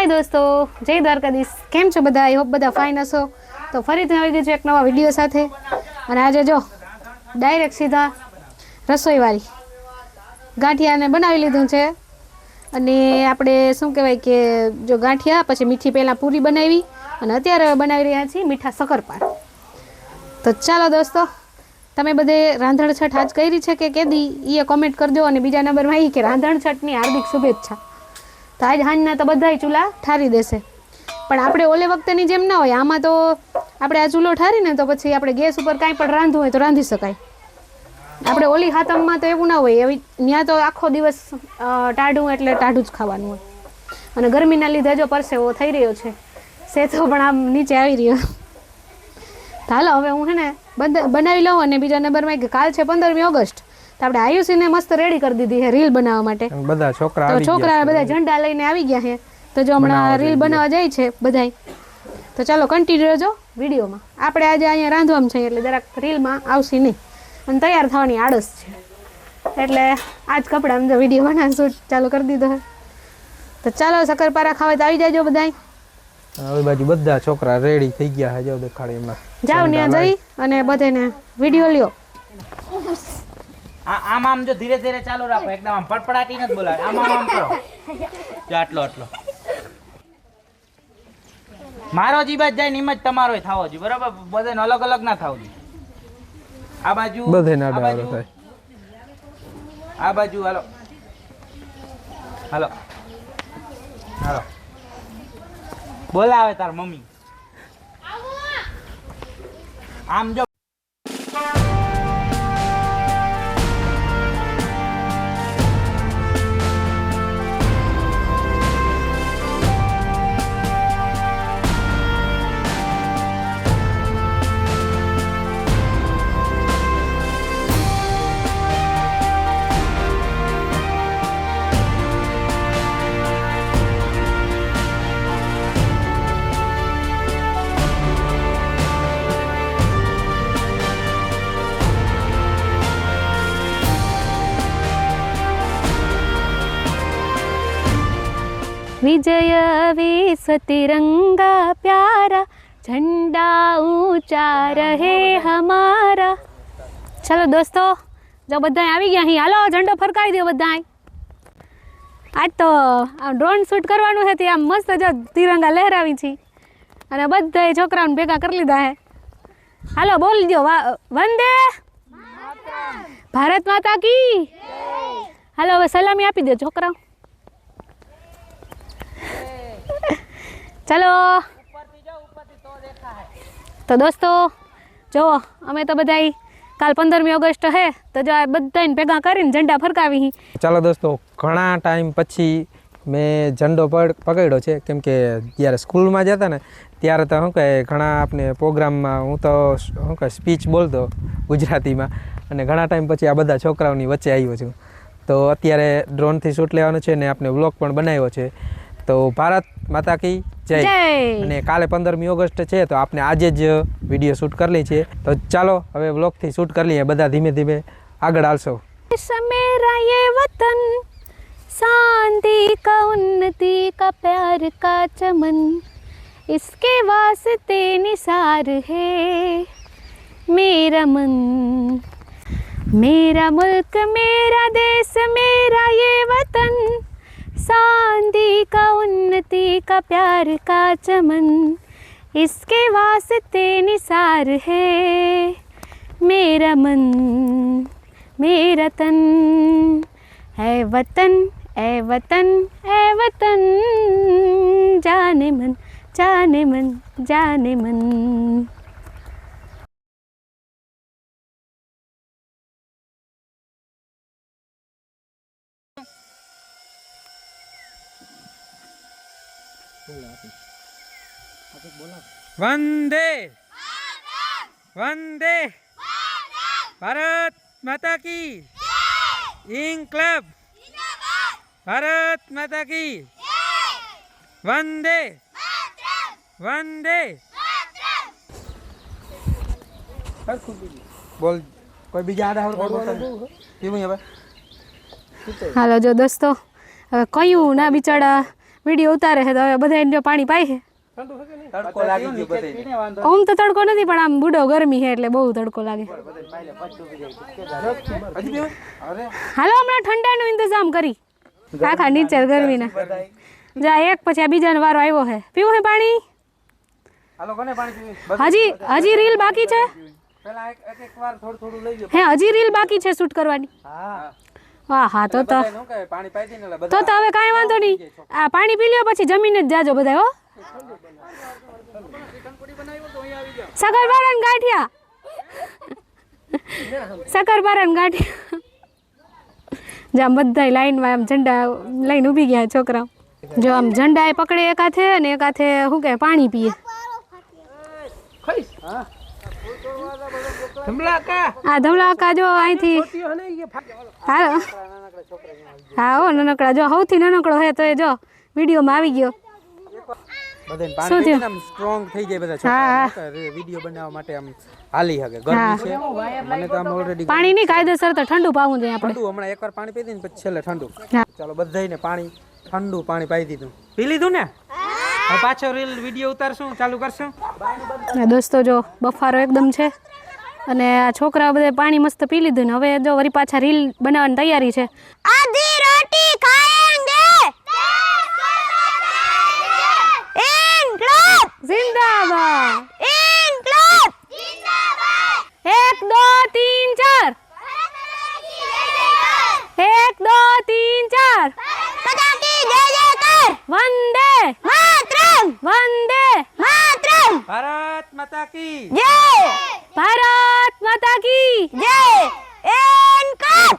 हाय दोस्तों, जय द्वारकाधीश। केम छो बधा? आई होप बधा फाइन हशो। तो फरीथी આવી ગઈ છે એક નવા વિડીયો સાથે અને આજે જો ડાયરેક્ટ સીધા રસોઈવાળી ગાંઠિયાને બનાવી લીધું છે અને આપણે શું કહેવાય કે જો ગાંઠિયા પછી મીઠી પહેલાં પૂરી બનાવી અને અત્યારે બનાવી રહ્યા છીએ મીઠા શક્કરપારા। તો ચાલો દોસ્તો, તમે બધે રાંધણછઠ આજ કરી છે કે કેદી એ કોમેન્ટ કરજો અને બીજા નંબરમાં એ કે રાંધણછઠની હાર્દિક શુભેચ્છા। તો આજ હાંજના તો બધાય ચૂલા ઠારી દેશે, પણ આપણે ઓલે વખતેની જેમ ના હોય। આમાં તો આપણે આ ચૂલો ઠારીને તો પછી આપણે ગેસ ઉપર કાંઈ પણ રાંધવું હોય તો રાંધી શકાય। આપણે ઓલી હાતમમાં તો એવું ના હોય, એવી ત્યાં તો આખો દિવસ ટાઢું એટલે ટાઢું જ ખાવાનું હોય અને ગરમીના લીધે જો પરસેવો થઈ રહ્યો છે, સેતો પણ આમ નીચે આવી રહ્યો। તો હાલો હવે હું હે ને બનાવી લઉં અને બીજા નંબરમાં કે કાલ છે 15મી ઓગસ્ટ, તો આપણે આયુષીને મસ્ત રેડી કરી દીધી છે રીલ બનાવવા માટે। બધા છોકરા તો છોકરા બધા ઝંડા લઈને આવી ગયા છે, તો જો હમણાં રીલ બનાવવા જાય છે બધાય। તો ચાલો કન્ટિન્યુ રહેજો વિડીયોમાં। આપણે આજે અહીંયા રાંધવામાં છે એટલે જરાક રીલમાં આવશે નહીં અને તૈયાર થવાની આળસ છે, એટલે આ જ કપડાં જો વિડીયો બનાવવાનું શૂટ ચાલુ કરી દીધો છે। તો ચાલો શક્કરપારા ખાવા તો આવી જાયજો બધાય। હવે બાજુ બધા છોકરા રેડી થઈ ગયા છે, જો દેખાડી એમાં જાવ ત્યાં જઈ અને બધાને વિડીયો લ્યો। આમ આમ જો ધીરે ધીરે ચાલુ રાખો, એકદમ આમ પડપડાટી નથી બોલાવે, આમ આમ આમ કરો જો આટલો આટલો મારો જીવાત જાય ને એમ જ તમારો થાવો જોઈએ, બરાબર? બધાને અલગ અલગ ના થાવ જોઈએ। આ બાજુ બધે ના ડાળો થાય, આ બાજુ હાલો હાલો હાલો બોલાવે તાર મમ્મી આમ જો विजय विश्व तिरंगा प्यारा, झंडा ऊंचा रहे हमारा। चलो दोस्तों, जो बधाई આવી ગયા અહીં, હાલો ઝંડો ફરકાવી દો બધાય। આજ તો ડ્રોન શૂટ કરવાનું છે, આમ મસ્ત જો તિરંગા લહેરાવી છે અને બધાય છોકરાઓને ભેગા કરી લીધા છે। હાલો બોલી દો, વંદે ભારત માતા કી। હાલો હવે સલામી આપી દો છોકરાઓ। चलो तो दोस्तों जो अमे तो बधाई काल 15મી ઓગસ્ટ है तो जो बधाने भेगा करीने झंडा फरकावी। ચાલો દોસ્તો, ઘણા ટાઈમ પછી મેં ઝંડો પકડ્યો છે, કેમ કે જ્યારે સ્કૂલમાં જતા ને ત્યારે તો શું કહે ઘણા આપણે પ્રોગ્રામમાં હું તો શું કહે સ્પીચ બોલતો ગુજરાતીમાં, અને ઘણા ટાઈમ પછી આ બધા છોકરાઓની વચ્ચે આવ્યો છું। તો અત્યારે ડ્રોનથી શૂટ લેવાનો છે ને આપણે વ્લોગ પણ બનાવ્યો છે। તો ભારત માતા કી જય। અને કાલે 15મી ઓગસ્ટ છે તો આપણે આજે જ વિડીયો શૂટ કરી લઈએ છીએ। તો ચાલો હવે વ્લોગથી શૂટ કરી લઈએ, બધા ધીમે ધીમે આગળ હાલશો। मेरा ये वतन शांति का उन्नति का प्यार का चमन, इसके वास्ते निसार है मेरा मन, मेरा मुल्क मेरा देश मेरा ये वतन, शांति का उन्नति का प्यार का चमन, इसके वास्ते निसार है मेरा मन, मेरा तन। है वतन ए वतन ए वतन, जाने मन जाने मन जाने मन। વંદે વંદે ભારત માતા કી ઇન્કલાબ, ભારત માતા કી વંદે વંદે। બોલ કોઈ બીજા આડા હાલો જો દોસ્તો, હવે કયું ના બિચારા વિડીયો ઉતારે છે તો હવે બધા જો પાણી પાય છે. તડકો લાગી ગયો બધે. પીને વાંધો ઓમ તો તડકો નથી પણ આમ બુડો ગરમી છે એટલે બહુ તડકો લાગે. નહીં. પાય લે, પગ ડૂબી જાય. હજી પીવું? અરે હાલો હમણાં ઠંડાનો ઇંતજામ કરી આખા નીચે ગરમીના. જા એક પછી આ બીજાનો વારો આવ્યો છે. પીવું છે પાણી? હાલો કોને પાણી પીવું? હજી રીલ બાકી છે? પેલા એક વાર થોડું લઈ લો. હે હજી રીલ બાકી છે શૂટ કરવાની? હા. વાહ હા તો શું કહે પાણી પાઈ દે ને એટલે બધા તો હવે કાંઈ વાંધો નહીં. આ પાણી પી લ્યો પછી જમીને જ જાજો બધા હો. શકરપારા ને ગાંઠિયા શકરપારા ને ગાંઠિયા જામ બધા લાઈનમાં આમ ઝંડા લઈને ઊભી ગયા છોકરાઓ. જો આમ ઝંડા એ પકડે એક હાથે અને એક હાથે શું કે પાણી પીએ. આ ધમલાકા જો અહીંથી હાલો હા હો નાનકડા જો સૌથી નાનકડો હે તો એ જો વિડીયોમાં આવી ગયો. બધાને શું પાણી થયું? પીને આમ સ્ટ્રોંગ થઈ જાય બધા છોકરા વિડીયો બનાવવા માટે આમ હાલી શકે ગરમી છે મને તો આમ ઓલરેડી પાણી નહીં કાયદેસર તો ઠંડુ પાવું જોઈએ આપણે. ઠંડુ હમણાં એકવાર પાણી પી દીધું ને પછી છેલ્લે ઠંડુ. હા. ચાલો બધાયને પાણી ઠંડુ પાણી પાઈ દીધું. પી લીધું ને હવે પાછો રીલ વિડીયો ઉતારશું ચાલુ કરશું. આ દોસ્તો જો બફારો એકદમ છે અને આ છોકરા બધે પાણી મસ્ત પી લીધું ને હવે જો વળી પાછા રીલ બનાવવાની તૈયારી છે. આધી રોટી ખાએંગે ઇન્કલાબ जिंदाबाद इनकलाब जिंदाबाद 1 2 3 4 1 2 3 4 पताकी जय जयकार वंदे मातरम ભારત માતા કી जय भारत माता की जय इनकलाब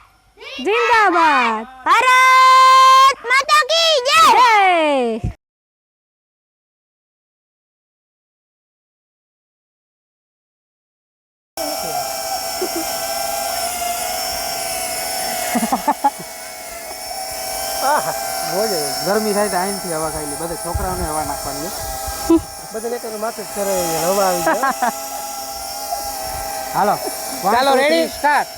जिंदाबाद भारत माता की जय ગરમી થાય તો આઈનથી હવા ખાઈ લે બધા છોકરાઓને હવા નાખવાની બધા એક માથે જ કરે હવા આવી જાય હાલો ચાલો રેડી સ્ટાર્ટ.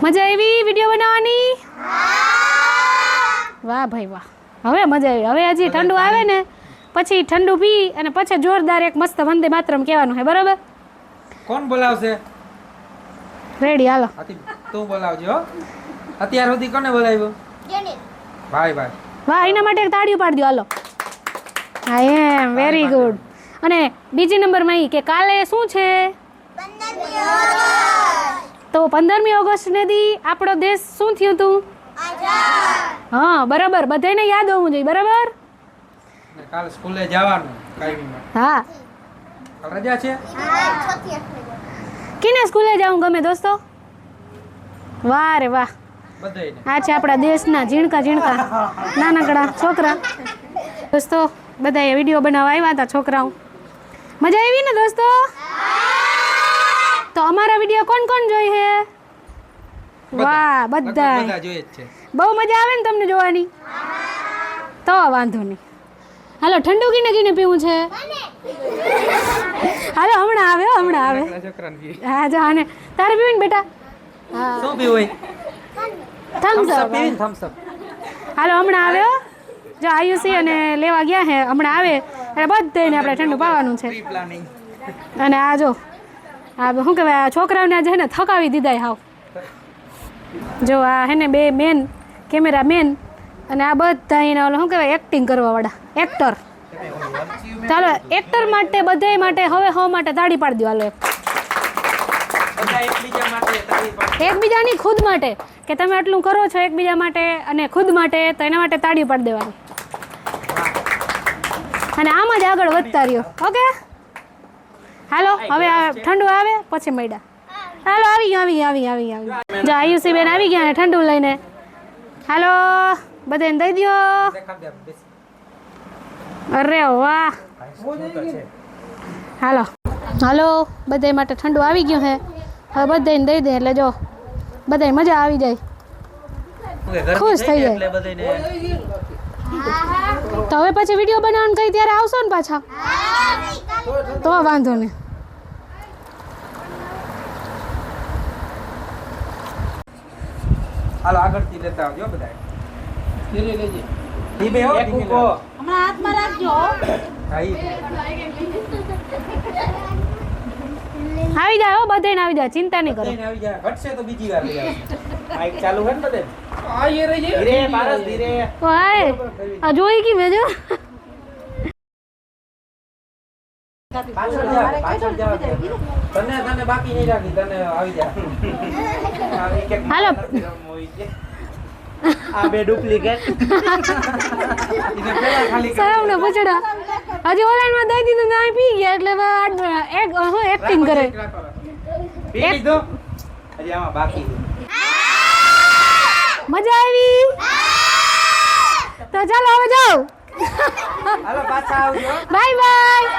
મજા આવી વિડીયો બનાવવાની? વાહ ભાઈ વાહ. હવે મજા આવી. હવે હજી ઠંડુ આવે ને પછી ઠંડુ પી અને પછી જોરદાર એક મસ્ત વંદે માતરમ કહેવાનું છે બરાબર? કોણ બોલાવશે? રેડી હાલો. તું બોલાવજો હો. અત્યાર સુધી કોને બોલાવ્યો? ભાઈ ભાઈ વાહ એના માટે એક તાળીઓ પાડી દો હાલો. હા એમ વેરી ગુડ. અને બીજી નંબરમાં કે કાલે શું છે? તો 15મી ઓગસ્ટને દી આપણો દેશ શું થયું હતું? હા બરાબર બધાને યાદ હોવું જોઈએ બરાબર? કાલ સ્કૂલે જવાનું કાયમીમાં. હા કાલ રજા છે. કિને સ્કૂલે જાવું ગમે દોસ્તો? વાહ રે વાહ. બધાયને. આ છે આપણા દેશના ઝીણકા ઝીણકા નાનકડા છોકરા. દોસ્તો બધાએ વિડીયો બનાવવા આવ્યા હતા છોકરાઓ. મજા આવી ને દોસ્તો? તો અમારા વિડીયો કોણ કોણ જોઈ છે? વાહ બધા જોઈએ જ છે. બહુ મજા આવે ને તમને જોવાની? તો વાંધો નહીં. હાલો ઠંડુ કીને કીને પીવું છે? હાલો હમણાં આવે હો, હમણાં આવે. છોકરાને પીવે. હા જો આને તારે પીવું ને બેટા? હા શું પીવું હોય? થમ્સ અપ. થમ્સ અપ. હાલો હમણાં આવે હો. જો આયુષી અને લેવા ગયા છે હમણાં આવે એટલે બધાને આપણે ઠંડુ પાવાનું છે. પ્લાનિંગ અને આ જો આ શું કહેવાય આ છોકરાઓને આજે હે ને થકાવી દીધા હાવ. જો આ હે ને બે મેન કેમેરા મેન અને આ બધા એને ઓલું શું કહેવાય એક્ટિંગ કરવાવાળા એક્ટર. ચાલો એક્ટર માટે બધાય માટે હવે માટે તાળી પાડી દો હાલો. બધા એકબીજા માટે તાળી પાડો. એકબીજાની ખુદ માટે કે તમે આટલું કરો છો એકબીજા માટે અને ખુદ માટે તો એના માટે તાળી પાડી દેવાની અને આમ જ આગળ વધતા રહ્યો. ઓકે હાલો હવે આ ઠંડુ આવે પછી મળ્યા. હાલો આવી ગયું. જો આયુષી બેન આવી ગયા ઠંડુ લઈને. હાલો બધાને દઈ દો. અરે વાહ હાલો બધા માટે ઠંડુ આવી ગયું છે હવે બધાને દઈ દે એટલે જો બધાય મજા આવી જાય ખુશ થઈ જાય. એટલે બધાને તો હવે પછી વિડીયો બનાવવાનું કઈ ત્યારે આવશો ને પાછા તો વાંધો નહીં. હાલો આગળથી લેતા આવજો બધા. ધીમે હો, એક ધીમે ઉભો. લાવો. હમણાં હાથમાં રાખજો હો. હા, ઈ. આવી જાય હો બધાને આવી જાય ચિંતા નહીં કરો. બધાને આવી જાય. ઘટશે તો બીજી વાર લઈ આવજો. માઈક ચાલુ હે ને બધે ધીરે પારસ ધીરે ઓય આ જોઈ કે મેં જો પાછળ જાવ. તને બાકી નહીં રાખી, તને આવી જાય. એક એક હાલો. મોઈ છે. આ બે ડુપ્લિકેટ એને પેલા ખાલી સરમ ને પૂછડા હજી ઓનલાઈનમાં દઈ દીધું ને આ પી ગયા એટલે એક હું એક્ટિંગ કરે. પી લીધું હજી આમાં બાકી છે. મજા આવી તો ચાલો હવે જાઓ. હાલો પાછા આવજો. Bye bye.